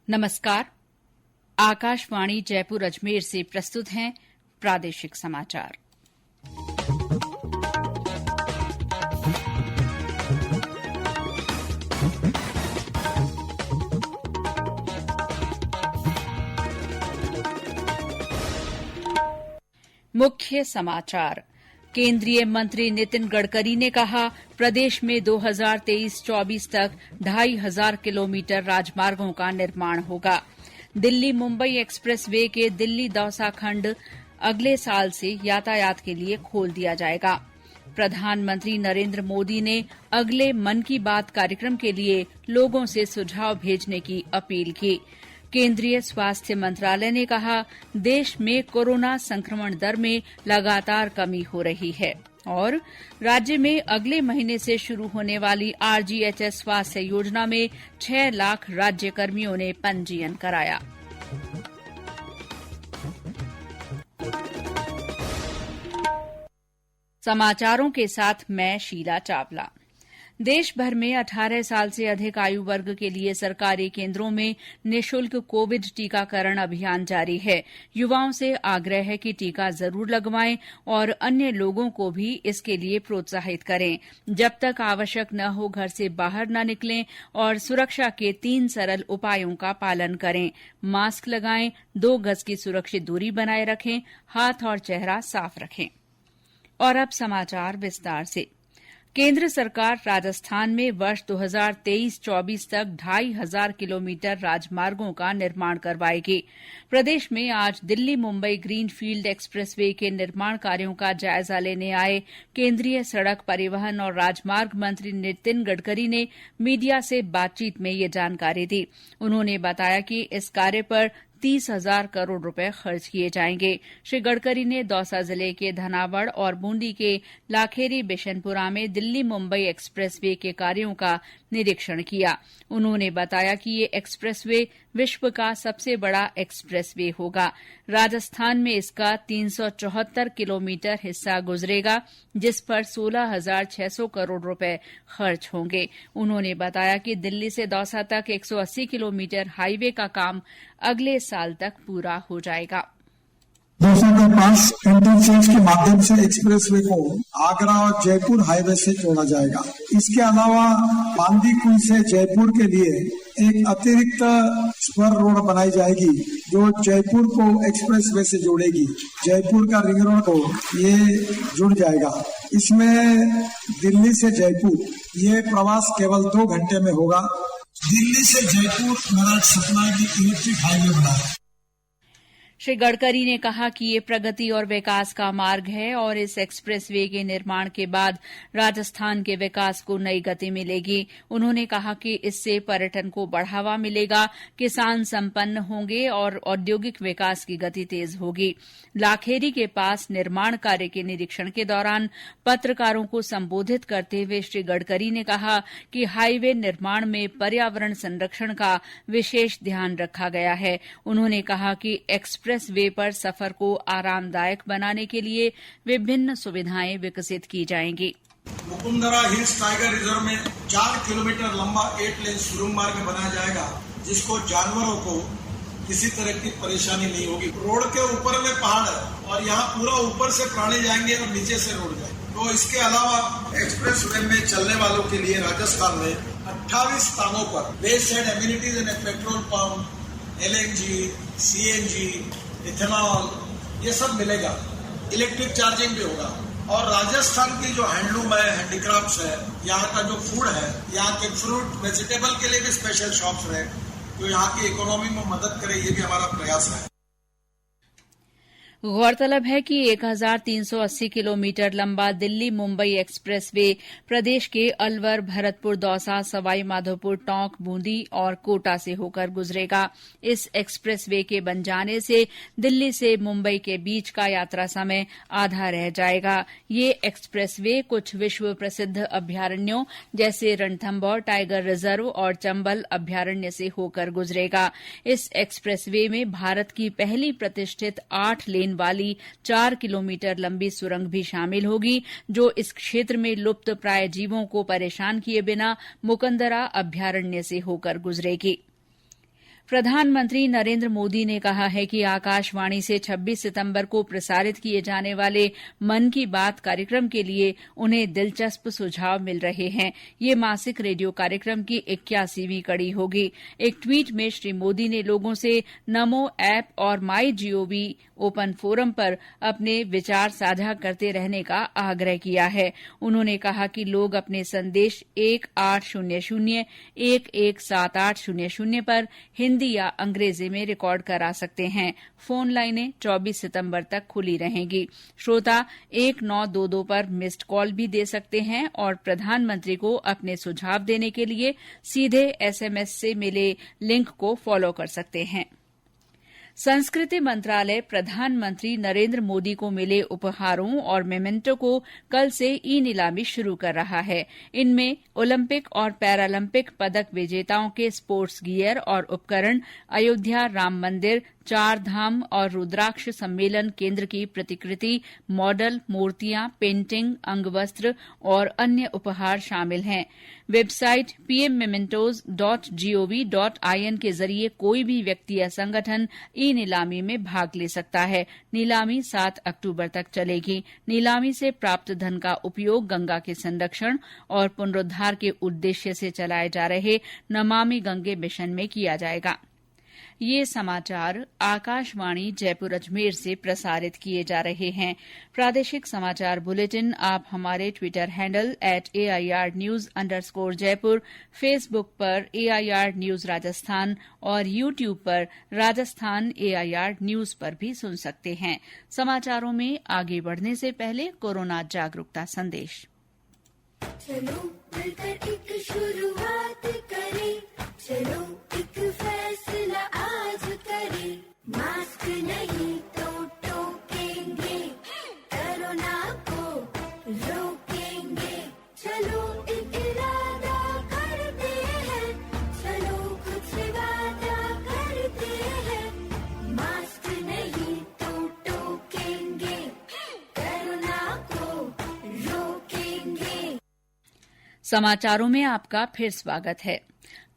नमस्कार। आकाशवाणी जयपुर अजमेर से प्रस्तुत हैं प्रादेशिक समाचार। मुख्य समाचार। केंद्रीय मंत्री नितिन गडकरी ने कहा, प्रदेश में 2023-24 तक 2500 किलोमीटर राजमार्गों का निर्माण होगा। दिल्ली मुंबई एक्सप्रेस वे के दिल्ली दौसा खंड अगले साल से यातायात के लिए खोल दिया जाएगा। प्रधानमंत्री नरेंद्र मोदी ने अगले मन की बात कार्यक्रम के लिए लोगों से सुझाव भेजने की अपील की। केंद्रीय स्वास्थ्य मंत्रालय ने कहा, देश में कोरोना संक्रमण दर में लगातार कमी हो रही है। और राज्य में अगले महीने से शुरू होने वाली आरजीएचएस स्वास्थ्य योजना में 6 लाख राज्य कर्मियों ने पंजीयन कराया। समाचारों के साथ मैं शीला चावला। देश भर में 18 साल से अधिक आयु वर्ग के लिए सरकारी केंद्रों में निःशुल्क कोविड टीकाकरण अभियान जारी है। युवाओं से आग्रह है कि टीका जरूर लगवाएं और अन्य लोगों को भी इसके लिए प्रोत्साहित करें। जब तक आवश्यक न हो, घर से बाहर न निकलें और सुरक्षा के 3 सरल उपायों का पालन करें। मास्क लगाएं, 2 गज की सुरक्षित दूरी बनाए रखें, हाथ और चेहरा साफ रखें। और अब समाचार विस्तार से। केंद्र सरकार राजस्थान में वर्ष 2023-24 तक 2500 किलोमीटर राजमार्गों का निर्माण करवाएगी। प्रदेश में आज दिल्ली मुंबई ग्रीनफील्ड एक्सप्रेसवे के निर्माण कार्यों का जायजा लेने आए केंद्रीय सड़क परिवहन और राजमार्ग मंत्री नितिन गडकरी ने मीडिया से बातचीत में ये जानकारी दी। उन्होंने बताया कि इस कार्य पर 30,000 करोड़ रुपए खर्च किए जाएंगे। श्री गडकरी ने दौसा जिले के धनावड़ और बूंदी के लाखेरी बिशनपुरा में दिल्ली मुंबई एक्सप्रेसवे के कार्यों का निरीक्षण किया। उन्होंने बताया कि ये एक्सप्रेसवे विश्व का सबसे बड़ा एक्सप्रेसवे होगा। राजस्थान में इसका 374 किलोमीटर हिस्सा गुजरेगा, जिस पर 16,600 करोड़ रुपए खर्च होंगे। उन्होंने बताया कि दिल्ली से दौसा तक 180 किलोमीटर हाईवे का काम अगले साल तक पूरा हो जाएगा। दौसा के पास इंटरचेंज के माध्यम से एक्सप्रेसवे को आगरा और जयपुर हाईवे से जोड़ा जाएगा। इसके अलावा बांदीकुई से जयपुर के लिए एक अतिरिक्त स्पर रोड बनाई जाएगी, जो जयपुर को एक्सप्रेसवे से जोड़ेगी। जयपुर का रिंग रोड को ये जुड़ जाएगा। इसमें दिल्ली से जयपुर ये प्रवास केवल 2 घंटे में होगा। दिल्ली से जयपुर मेरठ सतना की इलेक्ट्रिक हाईवे बना है। श्री गडकरी ने कहा कि ये प्रगति और विकास का मार्ग है और इस एक्सप्रेसवे के निर्माण के बाद राजस्थान के विकास को नई गति मिलेगी। उन्होंने कहा कि इससे पर्यटन को बढ़ावा मिलेगा, किसान संपन्न होंगे और औद्योगिक विकास की गति तेज होगी। लाखेरी के पास निर्माण कार्य के निरीक्षण के दौरान पत्रकारों को संबोधित करते हुए श्री गडकरी ने कहा कि हाईवे निर्माण में पर्यावरण संरक्षण का विशेष ध्यान रखा गया है। उन्होंने कहा कि एक्सप्रेस वे पर सफर को आरामदायक बनाने के लिए विभिन्न सुविधाएं विकसित की जाएंगी। मुकुंदरा हिल्स टाइगर रिजर्व में 4 किलोमीटर लंबा 8 लेन सुरंग मार्ग बनाया जाएगा, जिसको जानवरों को किसी तरह की परेशानी नहीं होगी। रोड के ऊपर में पहाड़ है और यहाँ पूरा ऊपर से प्राणी जाएंगे और नीचे से रोड जाएंगे। तो इसके अलावा एक्सप्रेस वे में चलने वालों के लिए राजस्थान में 28 स्थानों पर base side amenities and petrol pump, LNG, CNG, ethanol ये सब मिलेगा। इलेक्ट्रिक चार्जिंग भी होगा। और राजस्थान की जो हैंडलूम है, हैंडीक्राफ्ट्स है, यहाँ का जो फूड है, यहाँ के फ्रूट वेजिटेबल के लिए भी स्पेशल शॉप्स है, तो यहाँ की इकोनॉमी में मदद करे, ये भी हमारा प्रयास है। गौरतलब है कि 1380 किलोमीटर लंबा दिल्ली मुंबई एक्सप्रेसवे प्रदेश के अलवर, भरतपुर, दौसा, सवाई माधोपुर, टोंक, बूंदी और कोटा से होकर गुजरेगा। इस एक्सप्रेसवे के बन जाने से दिल्ली से मुंबई के बीच का यात्रा समय आधा रह जाएगा। ये एक्सप्रेसवे कुछ विश्व प्रसिद्ध अभ्यारण्यों जैसे रणथंभौर टाइगर रिजर्व और चंबल अभ्यारण्य से होकर गुजरेगा। इस एक्सप्रेसवे में भारत की पहली प्रतिष्ठित 8 लेन वाली 4 किलोमीटर लंबी सुरंग भी शामिल होगी, जो इस क्षेत्र में लुप्त प्राय जीवों को परेशान किए बिना मुकंदरा अभ्यारण्य से होकर गुजरेगी। प्रधानमंत्री नरेंद्र मोदी ने कहा है कि आकाशवाणी से 26 सितंबर को प्रसारित किए जाने वाले मन की बात कार्यक्रम के लिए उन्हें दिलचस्प सुझाव मिल रहे हैं। ये मासिक रेडियो कार्यक्रम की 81वीं कड़ी होगी। एक ट्वीट में श्री मोदी ने लोगों से नमो ऐप और माई जीओवी ओपन फोरम पर अपने विचार साझा करते रहने का आग्रह किया है। उन्होंने कहा कि लोग अपने संदेश 1800-117800 पर हिंदी या अंग्रेजी में रिकॉर्ड करा सकते हैं। फोन लाइनें 24 सितंबर तक खुली रहेंगी। श्रोता 1922 पर मिस्ड कॉल भी दे सकते हैं और प्रधानमंत्री को अपने सुझाव देने के लिए सीधे एसएमएस से मिले लिंक को फॉलो कर सकते हैं। संस्कृति मंत्रालय प्रधानमंत्री नरेंद्र मोदी को मिले उपहारों और मेमेंटो को कल से ई नीलामी शुरू कर रहा है। इनमें ओलंपिक और पैरालंपिक पदक विजेताओं के स्पोर्ट्स गियर और उपकरण, अयोध्या राम मंदिर, चार धाम और रुद्राक्ष सम्मेलन केंद्र की प्रतिकृति, मॉडल, मूर्तियां, पेंटिंग, अंगवस्त्र और अन्य उपहार शामिल हैं। वेबसाइट pmmementos.gov.in के जरिए कोई भी व्यक्ति या संगठन ई नीलामी में भाग ले सकता है। नीलामी 7 अक्टूबर तक चलेगी। नीलामी से प्राप्त धन का उपयोग गंगा के संरक्षण और पुनरुद्धार के उद्देश्य से चलाए जा रहे नमामि गंगे मिशन में किया जाएगा। ये समाचार आकाशवाणी जयपुर अजमेर से प्रसारित किए जा रहे हैं। प्रादेशिक समाचार बुलेटिन आप हमारे ट्विटर हैंडल @AIRnews_जयपुर, फेसबुक पर AIR न्यूज राजस्थान और यूट्यूब पर राजस्थान AIR न्यूज पर भी सुन सकते हैं। समाचारों में आगे बढ़ने से पहले कोरोना जागरूकता संदेश। चलो मिलकर एक शुरुआत करें, चलो एक फैसला आज करें, मास्क नहीं तो टोकेंगे, कोरोना को रोकेंगे, चलो एक इरादा करते हैं, चलो कुछ वादा करते हैं, मास्क नहीं तो टोकेंगे, कोरोना को रोकेंगे। समाचारों में आपका फिर स्वागत है।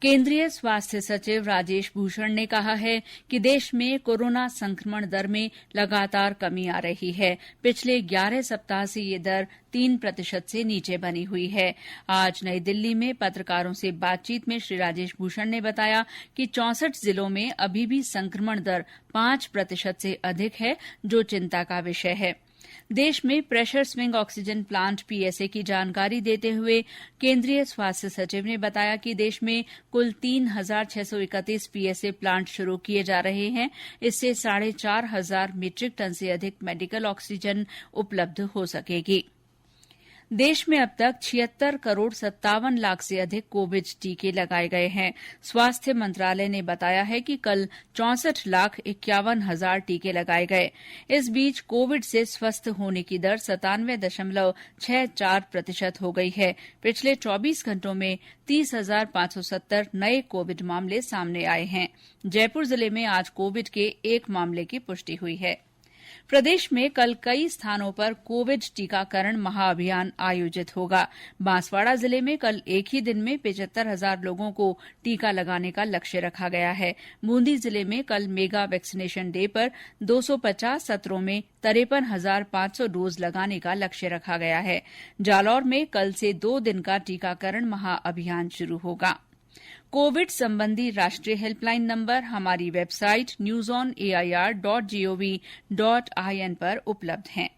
केंद्रीय स्वास्थ्य सचिव राजेश भूषण ने कहा है कि देश में कोरोना संक्रमण दर में लगातार कमी आ रही है। पिछले 11 सप्ताह से ये दर 3% से नीचे बनी हुई है। आज नई दिल्ली में पत्रकारों से बातचीत में श्री राजेश भूषण ने बताया कि 64 जिलों में अभी भी संक्रमण दर 5% से अधिक है, जो चिंता का विषय है। देश में pressure swing oxygen plant PSA की जानकारी देते हुए केंद्रीय स्वास्थ्य सचिव ने बताया कि देश में कुल 3,631 पीएसए प्लांट शुरू किए जा रहे हैं। इससे 4,500 मीट्रिक टन से अधिक मेडिकल ऑक्सीजन उपलब्ध हो सकेगी। देश में अब तक 76 करोड़ 57 लाख से अधिक कोविड टीके लगाए गए हैं। स्वास्थ्य मंत्रालय ने बताया है कि कल 64,51,000 टीके लगाए गए। इस बीच कोविड से स्वस्थ होने की दर 97.64% हो गई है। पिछले 24 घंटों में 30,570 नए कोविड मामले सामने आए हैं। जयपुर जिले में आज कोविड के एक मामले की पुष्टि हुई है। प्रदेश में कल कई स्थानों पर कोविड टीकाकरण महाअभियान आयोजित होगा। बांसवाड़ा जिले में कल एक ही दिन में 75,000 लोगों को टीका लगाने का लक्ष्य रखा गया है। बूंदी जिले में कल मेगा वैक्सीनेशन डे पर 250 सत्रों में 53,500 डोज लगाने का लक्ष्य रखा गया है। जालौर में कल से 2 दिन का टीकाकरण महाअभियान शुरू होगा। कोविड संबंधी राष्ट्रीय हेल्पलाइन नंबर हमारी वेबसाइट newsonair.gov.in पर उपलब्ध हैं।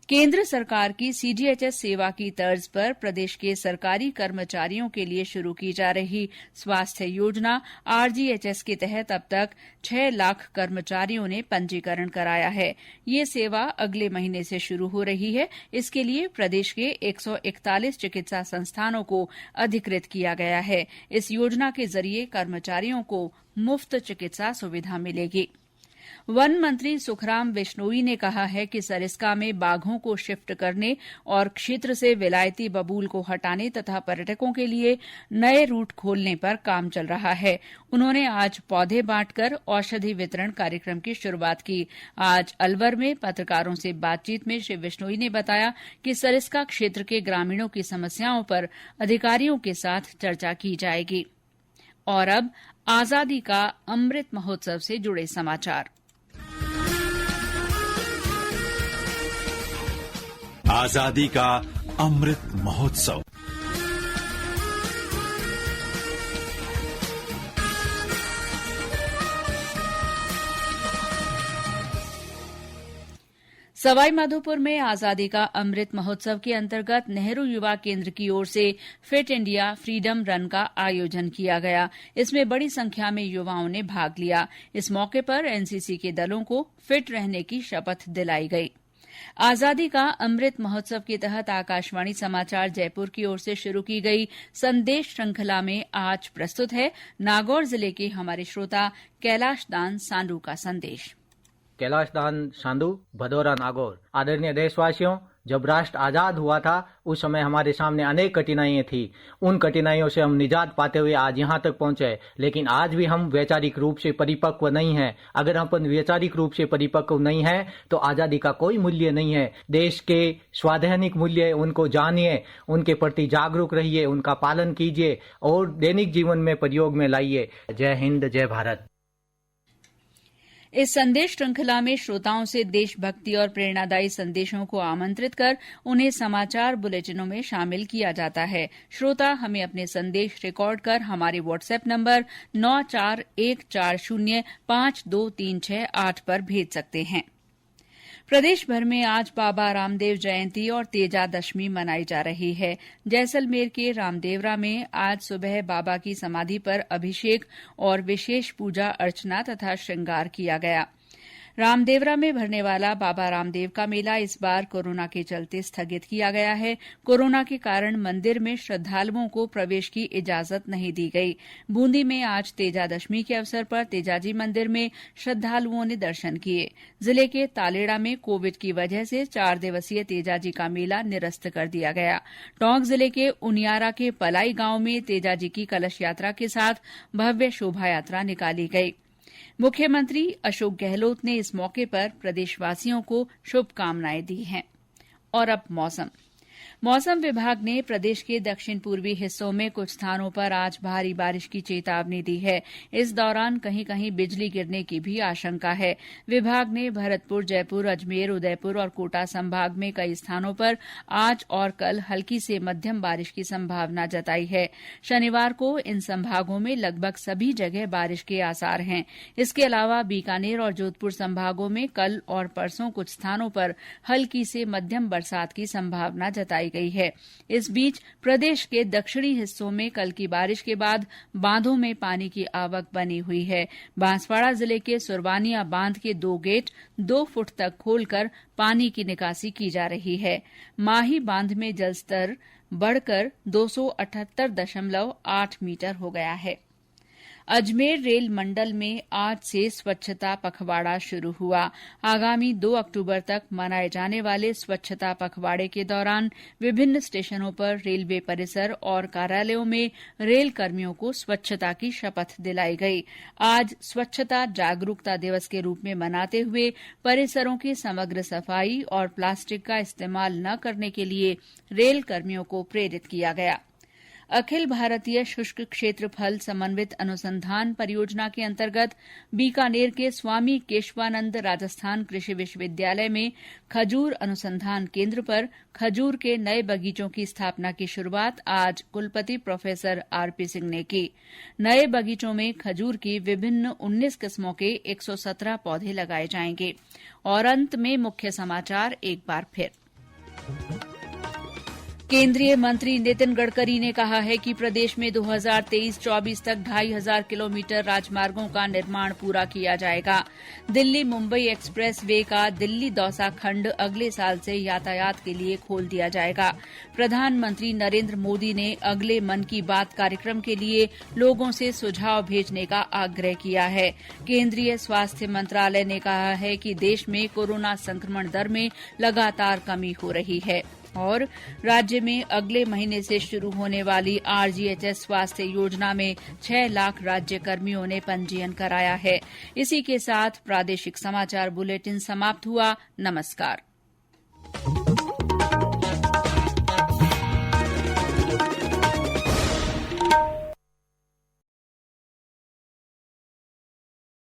केंद्र सरकार की सीजीएचएस सेवा की तर्ज पर प्रदेश के सरकारी कर्मचारियों के लिए शुरू की जा रही स्वास्थ्य योजना आरजीएचएस के तहत अब तक 6 लाख कर्मचारियों ने पंजीकरण कराया है। ये सेवा अगले महीने से शुरू हो रही है। इसके लिए प्रदेश के 141 चिकित्सा संस्थानों को अधिकृत किया गया है। इस योजना के जरिए कर्मचारियों को मुफ्त चिकित्सा सुविधा मिलेगी। वन मंत्री सुखराम बिश्नोई ने कहा है कि सरिस्का में बाघों को शिफ्ट करने और क्षेत्र से विलायती बबूल को हटाने तथा पर्यटकों के लिए नए रूट खोलने पर काम चल रहा है। उन्होंने आज पौधे बांटकर औषधि वितरण कार्यक्रम की शुरूआत की। आज अलवर में पत्रकारों से बातचीत में श्री बिश्नोई ने बताया कि सरिस्का क्षेत्र के ग्रामीणों की समस्याओं पर अधिकारियों के साथ चर्चा की जाएगी। और अब आजादी का अमृत महोत्सव से जुड़े समाचार। आजादी का अमृत महोत्सव। सवाईमाधोपुर में आजादी का अमृत महोत्सव के अंतर्गत नेहरू युवा केंद्र की ओर से फिट इंडिया फ्रीडम रन का आयोजन किया गया। इसमें बड़ी संख्या में युवाओं ने भाग लिया। इस मौके पर एनसीसी के दलों को फिट रहने की शपथ दिलाई गई। आजादी का अमृत महोत्सव के तहत आकाशवाणी समाचार जयपुर की ओर से शुरू की गई संदेश श्रृंखला में आज प्रस्तुत है नागौर जिले के हमारे श्रोता कैलाश दान सांडू का संदेश। कैलाश दान सांडू, भदौरा, नागौर। आदरणीय देशवासियों, जब राष्ट्र आजाद हुआ था उस समय हमारे सामने अनेक कठिनाइयां थी। उन कठिनाइयों से हम निजात पाते हुए आज यहाँ तक पहुंचे, लेकिन आज भी हम वैचारिक रूप से परिपक्व नहीं हैं। अगर हम वैचारिक रूप से परिपक्व नहीं हैं तो आजादी का कोई मूल्य नहीं है। देश के संवैधानिक मूल्य उनको जानिए, उनके प्रति जागरूक रहिए, उनका पालन कीजिए और दैनिक जीवन में प्रयोग में लाइए। जय हिंद, जय भारत। इस संदेश श्रृंखला में श्रोताओं से देशभक्ति और प्रेरणादायी संदेशों को आमंत्रित कर उन्हें समाचार बुलेटिनों में शामिल किया जाता है। श्रोता हमें अपने संदेश रिकॉर्ड कर हमारे व्हाट्सएप नंबर 9414052368 पर भेज सकते हैं। प्रदेश भर में आज बाबा रामदेव जयंती और तेजा दशमी मनाई जा रही है। जैसलमेर के रामदेवरा में आज सुबह बाबा की समाधि पर अभिषेक और विशेष पूजा अर्चना तथा श्रृंगार किया गया। रामदेवरा में भरने वाला बाबा रामदेव का मेला इस बार कोरोना के चलते स्थगित किया गया है। कोरोना के कारण मंदिर में श्रद्धालुओं को प्रवेश की इजाजत नहीं दी गई। बूंदी में आज तेजा दशमी के अवसर पर तेजाजी मंदिर में श्रद्धालुओं ने दर्शन किए। जिले के तालेड़ा में कोविड की वजह से 4 दिवसीय तेजाजी का मेला निरस्त कर दिया गया। टोंक जिले के उनियारा के पलाई गांव में तेजाजी की कलश यात्रा के साथ भव्य शोभा यात्रा निकाली गई। मुख्यमंत्री अशोक गहलोत ने इस मौके पर प्रदेशवासियों को शुभकामनाएं दी हैं। और अब मौसम विभाग ने प्रदेश के दक्षिण पूर्वी हिस्सों में कुछ स्थानों पर आज भारी बारिश की चेतावनी दी है। इस दौरान कहीं कहीं बिजली गिरने की भी आशंका है। विभाग ने भरतपुर, जयपुर, अजमेर, उदयपुर और कोटा संभाग में कई स्थानों पर आज और कल हल्की से मध्यम बारिश की संभावना जताई है। शनिवार को इन संभागों में लगभग सभी जगह बारिश के आसार हैं। इसके अलावा बीकानेर और जोधपुर संभागों में कल और परसों कुछ स्थानों पर हल्की से मध्यम बरसात की संभावना जताई गई है। इस बीच प्रदेश के दक्षिणी हिस्सों में कल की बारिश के बाद बांधों में पानी की आवक बनी हुई है। बांसवाड़ा जिले के सुरवानिया बांध के 2 गेट 2 फुट तक खोलकर पानी की निकासी की जा रही है। माही बांध में जलस्तर बढ़कर 278.8 मीटर हो गया है। अजमेर रेल मंडल में आज से स्वच्छता पखवाड़ा शुरू हुआ। आगामी 2 अक्टूबर तक मनाए जाने वाले स्वच्छता पखवाड़े के दौरान विभिन्न स्टेशनों पर रेलवे परिसर और कार्यालयों में रेल कर्मियों को स्वच्छता की शपथ दिलाई गई। आज स्वच्छता जागरूकता दिवस के रूप में मनाते हुए परिसरों की समग्र सफाई और प्लास्टिक का इस्तेमाल न करने के लिए रेल कर्मियों को प्रेरित किया गया। अखिल भारतीय शुष्क क्षेत्रफल समन्वित अनुसंधान परियोजना के अंतर्गत बीकानेर के स्वामी केशवानंद राजस्थान कृषि विश्वविद्यालय में खजूर अनुसंधान केंद्र पर खजूर के नए बगीचों की स्थापना की शुरूआत आज कुलपति प्रोफेसर आरपी सिंह ने की। नए बगीचों में खजूर की विभिन्न 19 किस्मों के 117 पौधे लगाए जाएंगे। और अंत में मुख्य समाचार एक बार फिर। केंद्रीय मंत्री नितिन गडकरी ने कहा है कि प्रदेश में 2023-24 तक 2500 किलोमीटर राजमार्गों का निर्माण पूरा किया जाएगा। दिल्ली मुंबई एक्सप्रेस वे का दिल्ली दौसा खंड अगले साल से यातायात के लिए खोल दिया जाएगा। प्रधानमंत्री नरेंद्र मोदी ने अगले मन की बात कार्यक्रम के लिए लोगों से सुझाव भेजने का आग्रह किया है। केंद्रीय स्वास्थ्य मंत्रालय ने कहा है कि देश में कोरोना संक्रमण दर में लगातार कमी हो रही है। और राज्य में अगले महीने से शुरू होने वाली आरजीएचएस स्वास्थ्य योजना में 6 लाख राज्य कर्मियों ने पंजीयन कराया है। इसी के साथ प्रादेशिक समाचार बुलेटिन समाप्त हुआ। नमस्कार।